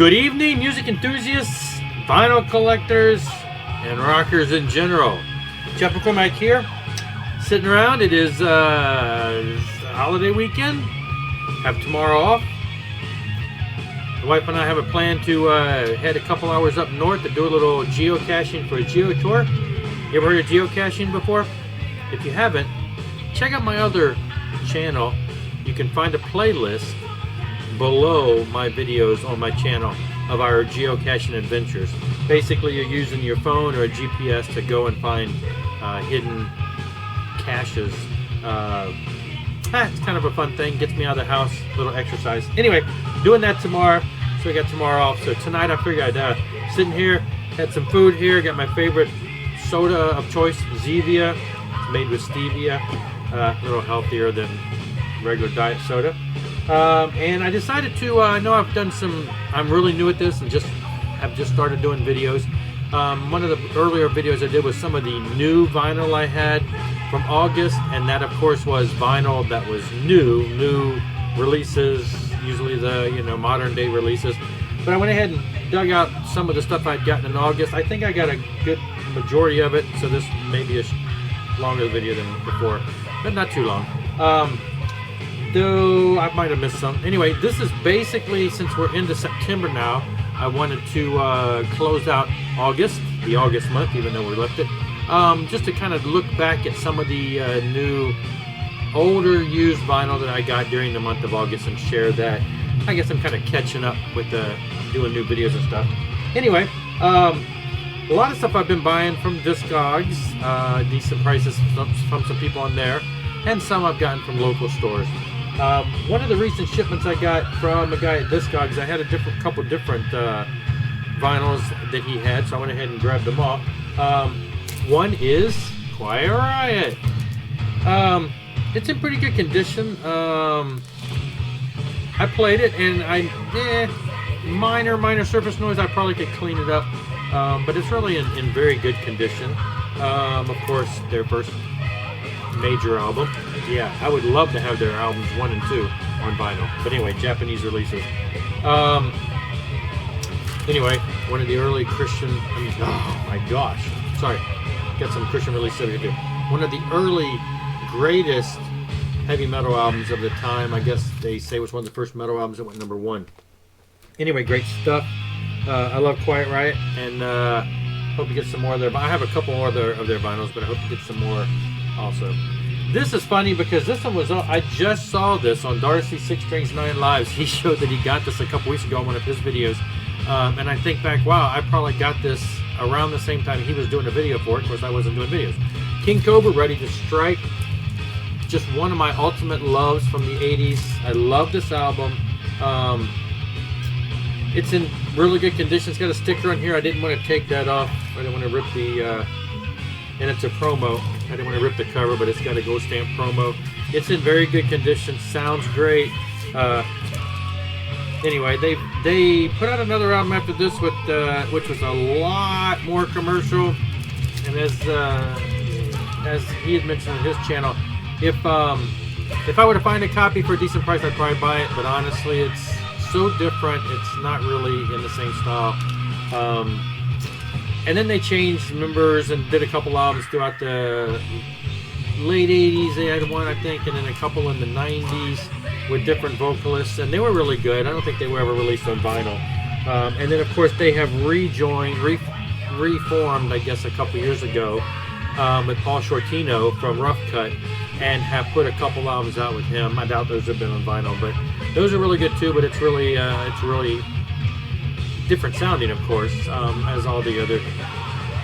Good evening, music enthusiasts, vinyl collectors, and rockers in general. Jeff McCormack here, sitting around. It is a holiday weekend. Have tomorrow off. The wife and I have a plan to head a couple hours up north to do a little geocaching for a geo tour. You ever heard of geocaching before? If you haven't, check out my other channel. You can find a playlist below my videos on my channel of our geocaching adventures. Basically, you're using your phone or a GPS to go and find hidden caches. It's kind of a fun thing. Gets me out of the house, a little exercise. Anyway, doing that tomorrow, so I got tomorrow off. So tonight I figured I'd sitting here, had some food here, got my favorite soda of choice, Zevia. It's made with stevia, a little healthier than regular diet soda. And I decided to, I know I've done some, I'm really new at this and have just started doing videos. One of the earlier videos I did was some of the new vinyl I had from August, and that of course was vinyl that was new releases, usually the modern day releases. But I went ahead and dug out some of the stuff I'd gotten in August. I think I got a good majority of it, so this may be a longer video than before, but not too long. Though I might have missed some. Anyway, this is basically, since we're into September now, I wanted to close out August, the August month, even though we left it, just to kind of look back at some of the new, older used vinyl that I got during the month of August and share that. I guess I'm kind of catching up with doing new videos and stuff. Anyway, a lot of stuff I've been buying from Discogs, decent prices from some people on there, and some I've gotten from local stores. One of the recent shipments I got from a guy at Discogs, I had a couple different vinyls that he had, so I went ahead and grabbed them all. One is Quiet Riot. It's in pretty good condition. I played it, and minor surface noise. I probably could clean it up, but it's really in very good condition. Of course, their first major album. Yeah, I would love to have their albums 1 and 2 on vinyl. But anyway, Japanese releases. Anyway, one of the early Christian, oh my gosh, sorry, got some Christian releases over here too. One of the early, greatest heavy metal albums of the time. I guess they say was one of the first metal albums that went #1. Anyway, great stuff. I love Quiet Riot, and hope to get some more there. But I have a couple more of their vinyls, but I hope to get some more also. This is funny because this one was, I just saw this on Darcy 6 Strings 9 Lives. He showed that he got this a couple weeks ago on one of his videos. And I think back, wow, I probably got this around the same time he was doing a video for it. Of course, I wasn't doing videos. King Cobra, Ready to Strike. Just one of my ultimate loves from the 80s. I love this album. It's in really good condition. It's got a sticker on here. I didn't want to take that off. I didn't want to rip the... and it's a promo. I didn't want to rip the cover, but it's got a gold stamp promo. It's in very good condition. Sounds great. Anyway, they put out another album after this with which was a lot more commercial. And as he had mentioned on his channel, if I were to find a copy for a decent price, I'd probably buy it. But honestly, it's so different. It's not really in the same style. And then they changed members and did a couple albums throughout the late 80s. They had one, I think, and then a couple in the 90s with different vocalists, and they were really good. I don't think they were ever released on vinyl. And then, of course, they have reformed, I guess, a couple years ago with Paul Shortino from Rough Cut, and have put a couple albums out with him. I doubt those have been on vinyl, but those are really good too. But it's really different sounding, of course, as all the other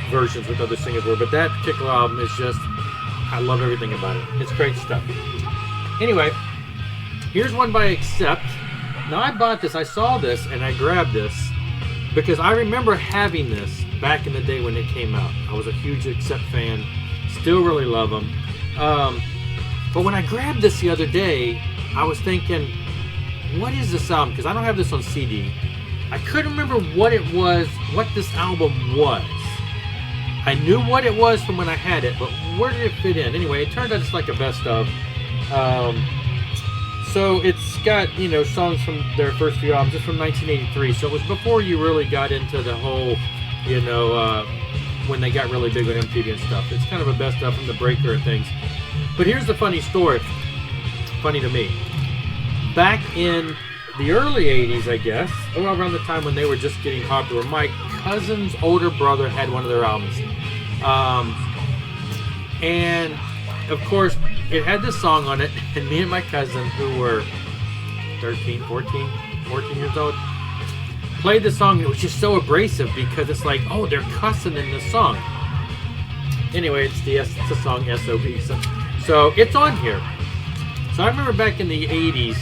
versions with other singers were. But that particular album is just, I love everything about it. It's great stuff. Anyway, here's one by Accept. Now I bought this, I saw this, and I grabbed this because I remember having this back in the day when it came out. I was a huge Accept fan, still really love them. But when I grabbed this the other day, I was thinking, what is this album? Because I don't have this on CD. I couldn't remember what it was, what this album was. I knew what it was from when I had it, but where did it fit in? Anyway, it turned out it's like a best of. So it's got, you know, songs from their first few albums. It's from 1983, so it was before you really got into the whole, you know, when they got really big on MTV and stuff. It's kind of a best of from the breaker and things. But here's the funny story. Funny to me. Back in the early 80s, I guess, around the time when they were just getting popular, my cousin's older brother had one of their albums. And, of course, it had this song on it, and me and my cousin, who were 13, 14 years old, played the song. It was just so abrasive because it's like, oh, they're cussing in the song. Anyway, it's the song S.O.B. So it's on here. So I remember back in the 80s,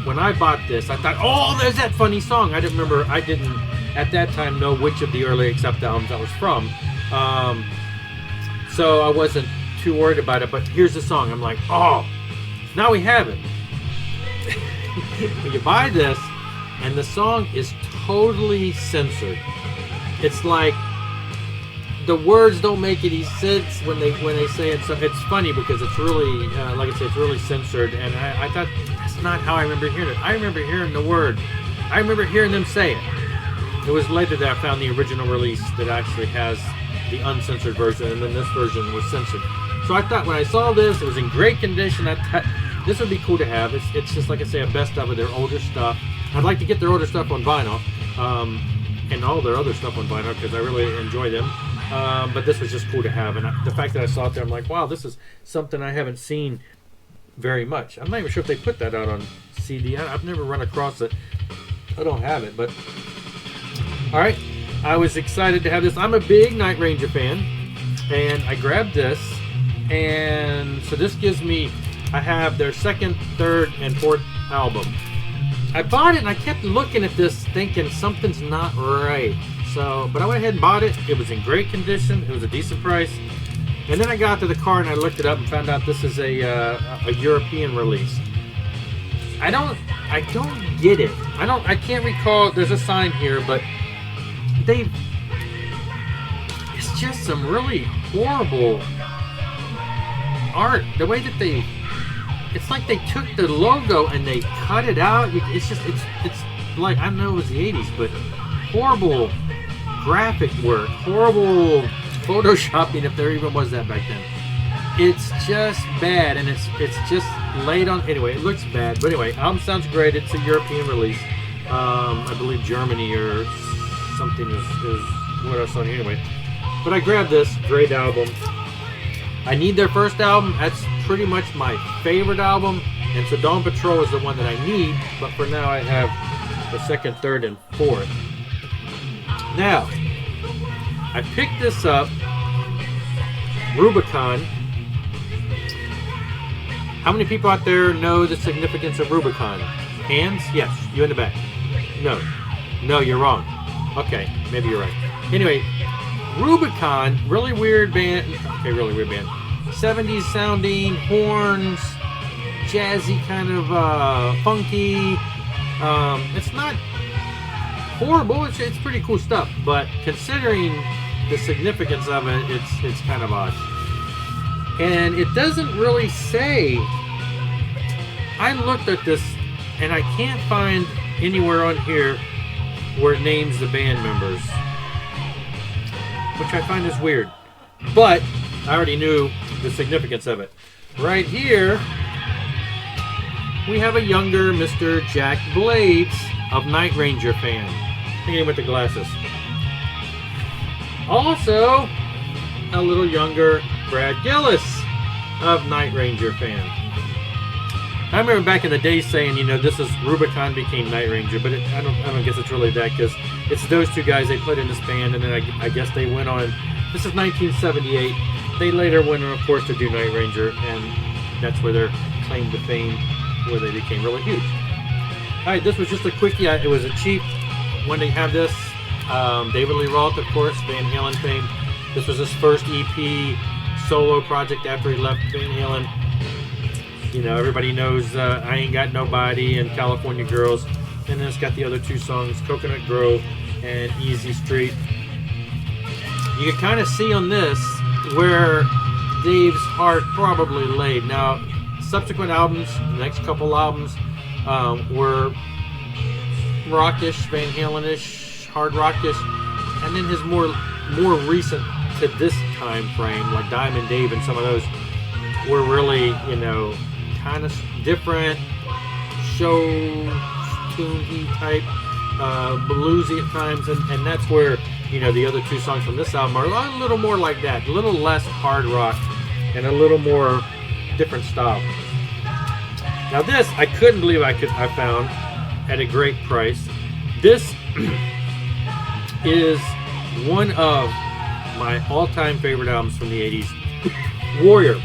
when I bought this, I thought, oh, there's that funny song. I didn't at that time know which of the early Accept albums that was from. So I wasn't too worried about it, but here's the song. I'm like, oh, now we have it. When you buy this, and the song is totally censored. It's like the words don't make any sense when they say it. So it's funny because it's really, like I said, it's really censored. And I thought that's not how I remember hearing it. I remember hearing the word. I remember hearing them say it. It was later that I found the original release that actually has the uncensored version, and then this version was censored. So I thought when I saw this, it was in great condition. I thought this would be cool to have. It's just like I say, a best of their older stuff. I'd like to get their older stuff on vinyl, and all their other stuff on vinyl because I really enjoy them. But this was just cool to have, and the fact that I saw it there, I'm like, wow, this is something I haven't seen very much. I'm not even sure if they put that out on CD. I've never run across it. I don't have it, but all right. I was excited to have this. I'm a big Night Ranger fan, and I grabbed this, and so this gives me, I have their second, third, and fourth album. I bought it, and I kept looking at this thinking something's not right. So, but I went ahead and bought it. It was in great condition. It was a decent price. And then I got to the car and I looked it up and found out this is a European release. I don't get it. I can't recall. There's a sign here, but it's just some really horrible art. The way that it's like they took the logo and they cut it out. It's like, I know it was the 80s, but horrible graphic work, horrible photoshopping, if there even was that back then. It's just bad, and it's just laid on. Anyway, it looks bad, but anyway, album sounds great. It's a European release. I believe Germany or something is what I saw here anyway. But I grabbed this great album. I need their first album. That's pretty much my favorite album, and so Dawn Patrol is the one that I need. But for now, I have the second, third, and fourth. Now, I picked this up, Rubicon. How many people out there know the significance of Rubicon? Hands? Yes. You in the back? No, you're wrong. Okay, maybe you're right. Anyway, Rubicon, really weird band. Okay, really weird band. 70s sounding, horns, jazzy kind of funky. It's not horrible. It's pretty cool stuff, but considering the significance of it, it's kind of odd. And it doesn't really say. I looked at this and I can't find anywhere on here where it names the band members, which I find is weird. But I already knew the significance of it. Right here, we have a younger Mr. Jack Blades of Night Ranger fan. Look at him with the glasses. Also, a little younger Brad Gillis of Night Ranger fan. I remember back in the day saying, this is Rubicon became Night Ranger, but I don't guess it's really that, because it's those two guys. They played in this band, and then I guess they went on. This is 1978. They later went on, of course, to do Night Ranger, and that's where their claim to fame, where they became really huge. All right, this was just a quickie. It was a cheap when they have this. David Lee Roth, of course, Van Halen fame. This was his first EP solo project after he left Van Halen. Everybody knows I Ain't Got Nobody and California Girls. And then it's got the other two songs, Coconut Grove and Easy Street. You can kind of see on this where Dave's heart probably laid. Now, subsequent albums, the next couple albums, were rockish, Van Halen-ish, hard rockish, and then his more recent to this time frame, like Diamond Dave and some of those, were really, you know, kind of different, show tune type, bluesy at times, and that's where, you know, the other two songs from this album are a little more like that, a little less hard rock and a little more different style. Now this, I couldn't believe I found at a great price. This is one of my all-time favorite albums from the 80s. Warrior,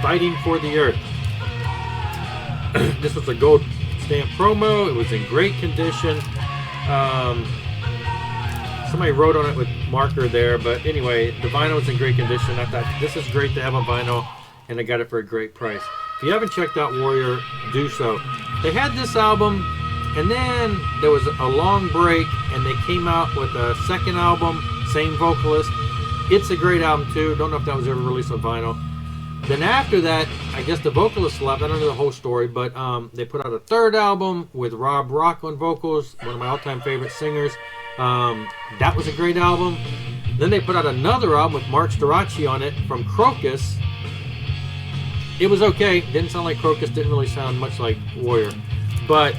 Fighting for the Earth. This was a gold stamp promo. It was in great condition. Somebody wrote on it with marker there, but anyway, the vinyl was in great condition. I thought this is great to have on vinyl, and I got it for a great price. If you haven't checked out Warrior, do so. They had this album, and then there was a long break, and they came out with a second album, same vocalist. It's a great album too. Don't know if that was ever released on vinyl. Then after that, I guess the vocalist left. I don't know the whole story, but they put out a third album with Rob Rock on vocals, one of my all-time favorite singers. That was a great album. Then they put out another album with Mark Storace on it from Crocus. It was okay. Didn't sound like Crocus. Didn't really sound much like Warrior. But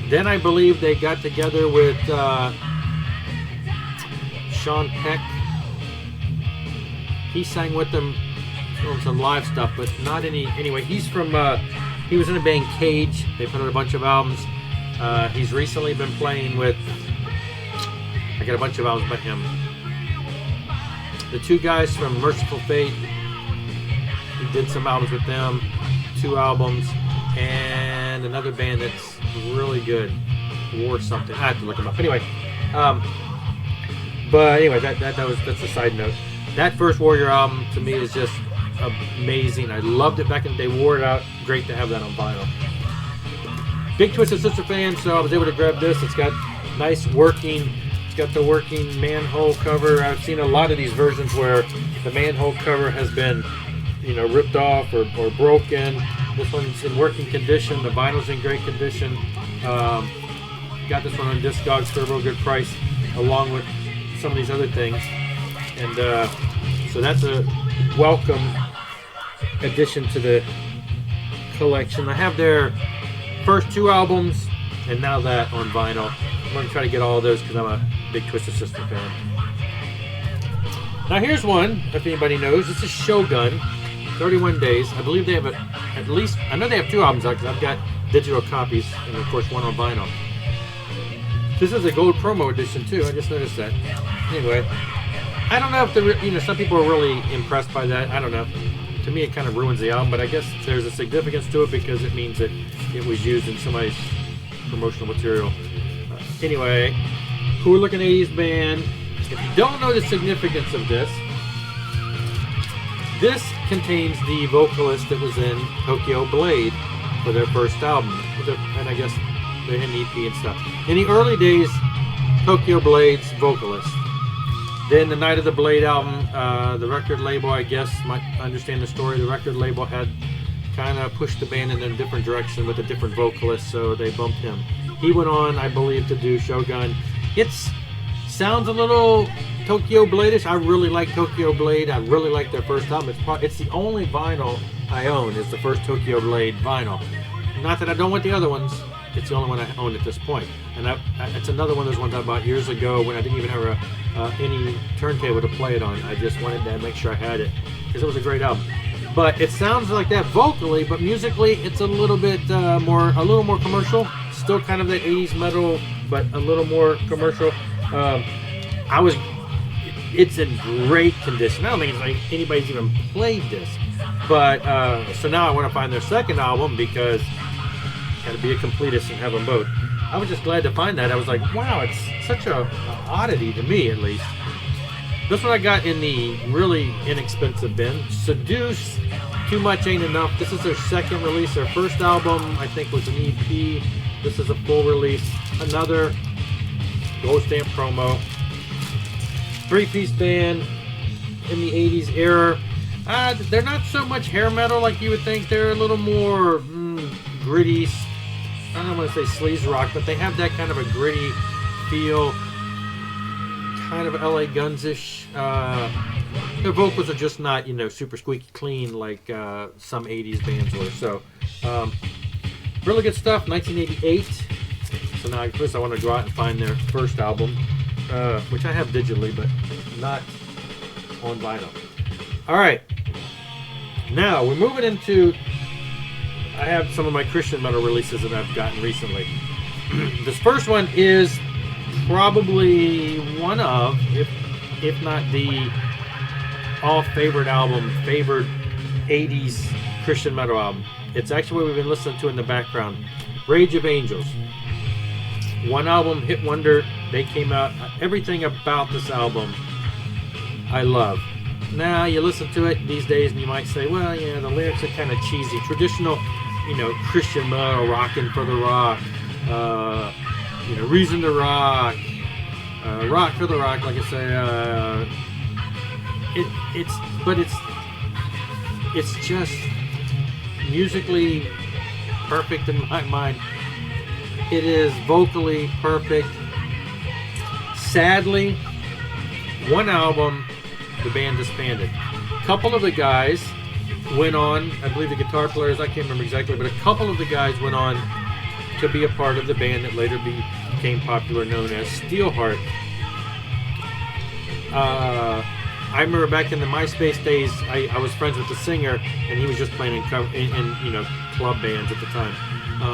then I believe they got together with Sean Peck. He sang with them on some live stuff, but not any. Anyway, he's from. He was in the band Cage. They put out a bunch of albums. He's recently been playing with. I got a bunch of albums by him. The two guys from Merciful Fate. He did some albums with them, 2 albums, and another band that's really good, War something. I have to look them up. Anyway, but anyway, that's a side note. That first Warrior album to me is just amazing. I loved it back in the day. Wore it out. Great to have that on vinyl. Big Twisted Sister fan, so I was able to grab this. It's got nice working. It's got the working manhole cover. I've seen a lot of these versions where the manhole cover has been, you know, ripped off or broken. This one's in working condition. The vinyl's in great condition. Got this one on Discogs for a real good price, along with some of these other things. And so that's a welcome addition to the collection. I have their first 2 albums and now that on vinyl. I'm going to try to get all of those because I'm a big Twisted Sister fan. Now here's one, if anybody knows. It's a Shogun, 31 Days. I believe they have at least, I know they have 2 albums out because I've got digital copies and of course one on vinyl. This is a gold promo edition too. I just noticed that. Anyway, I don't know if some people are really impressed by that. I don't know. To me, it kind of ruins the album, but I guess there's a significance to it because it means that it was used in somebody's promotional material. Anyway, cool looking 80s band. If you don't know the significance of this, this contains the vocalist that was in Tokyo Blade for their first album, and I guess they're in EP and stuff. In the early days, Tokyo Blade's vocalist. Then the Night of the Blade album, the record label, I guess, might understand the story. The record label had kind of pushed the band in a different direction with a different vocalist, so they bumped him. He went on, I believe, to do Shogun. It sounds a little Tokyo Blade-ish. I really like Tokyo Blade. I really like their first album. It's the only vinyl I own is the first Tokyo Blade vinyl. Not that I don't want the other ones. It's the only one I own at this point. And it's another one of those ones I bought years ago when I didn't even have any turntable to play it on. I just wanted to make sure I had it because it was a great album. But it sounds like that vocally, but musically it's a little more commercial. Still kind of the 80s metal, but a little more commercial. It's in great condition. I don't think it's like anybody's even played this. But so now I want to find their second album because got to be a completist and have them both. I was just glad to find that. I was like, wow, it's such a oddity to me, at least. This one I got in the really inexpensive bin. Seduce, Too Much Ain't Enough. This is their second release. Their first album, I think, was an EP. This is a full release. Another gold stamp promo. 3-piece band in the 80s era. They're not so much hair metal like you would think. They're a little more gritty. I don't want to say sleaze rock, but they have that kind of a gritty feel, kind of LA Guns-ish. Their vocals are just not, super squeaky clean like some 80s bands were. So, really good stuff. 1988. So now, first I want to go out and find their first album, which I have digitally, but not on vinyl. All right. Now we're moving into. I have some of my Christian metal releases that I've gotten recently. This first one is probably one of, if not the favorite 80s Christian metal album. It's actually what we've been listening to in the background. Rage of Angels. One album, hit wonder. They came out. Everything about this album I love. Now you listen to it these days and you might say, well, yeah, the lyrics are kind of cheesy. Traditional, Christian metal, rockin' for the rock, reason to rock, rock for the rock, like I say. It's just musically perfect in my mind. It is vocally perfect. Sadly, one album, the band disbanded. A couple of the guys went on, I believe the guitar players, I can't remember exactly, but a couple of the guys went on to be a part of the band that later became popular, known as Steelheart. I remember back in the MySpace days, I was friends with the singer, and he was just playing in club bands at the time.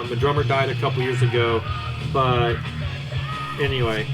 The drummer died a couple years ago, but anyway,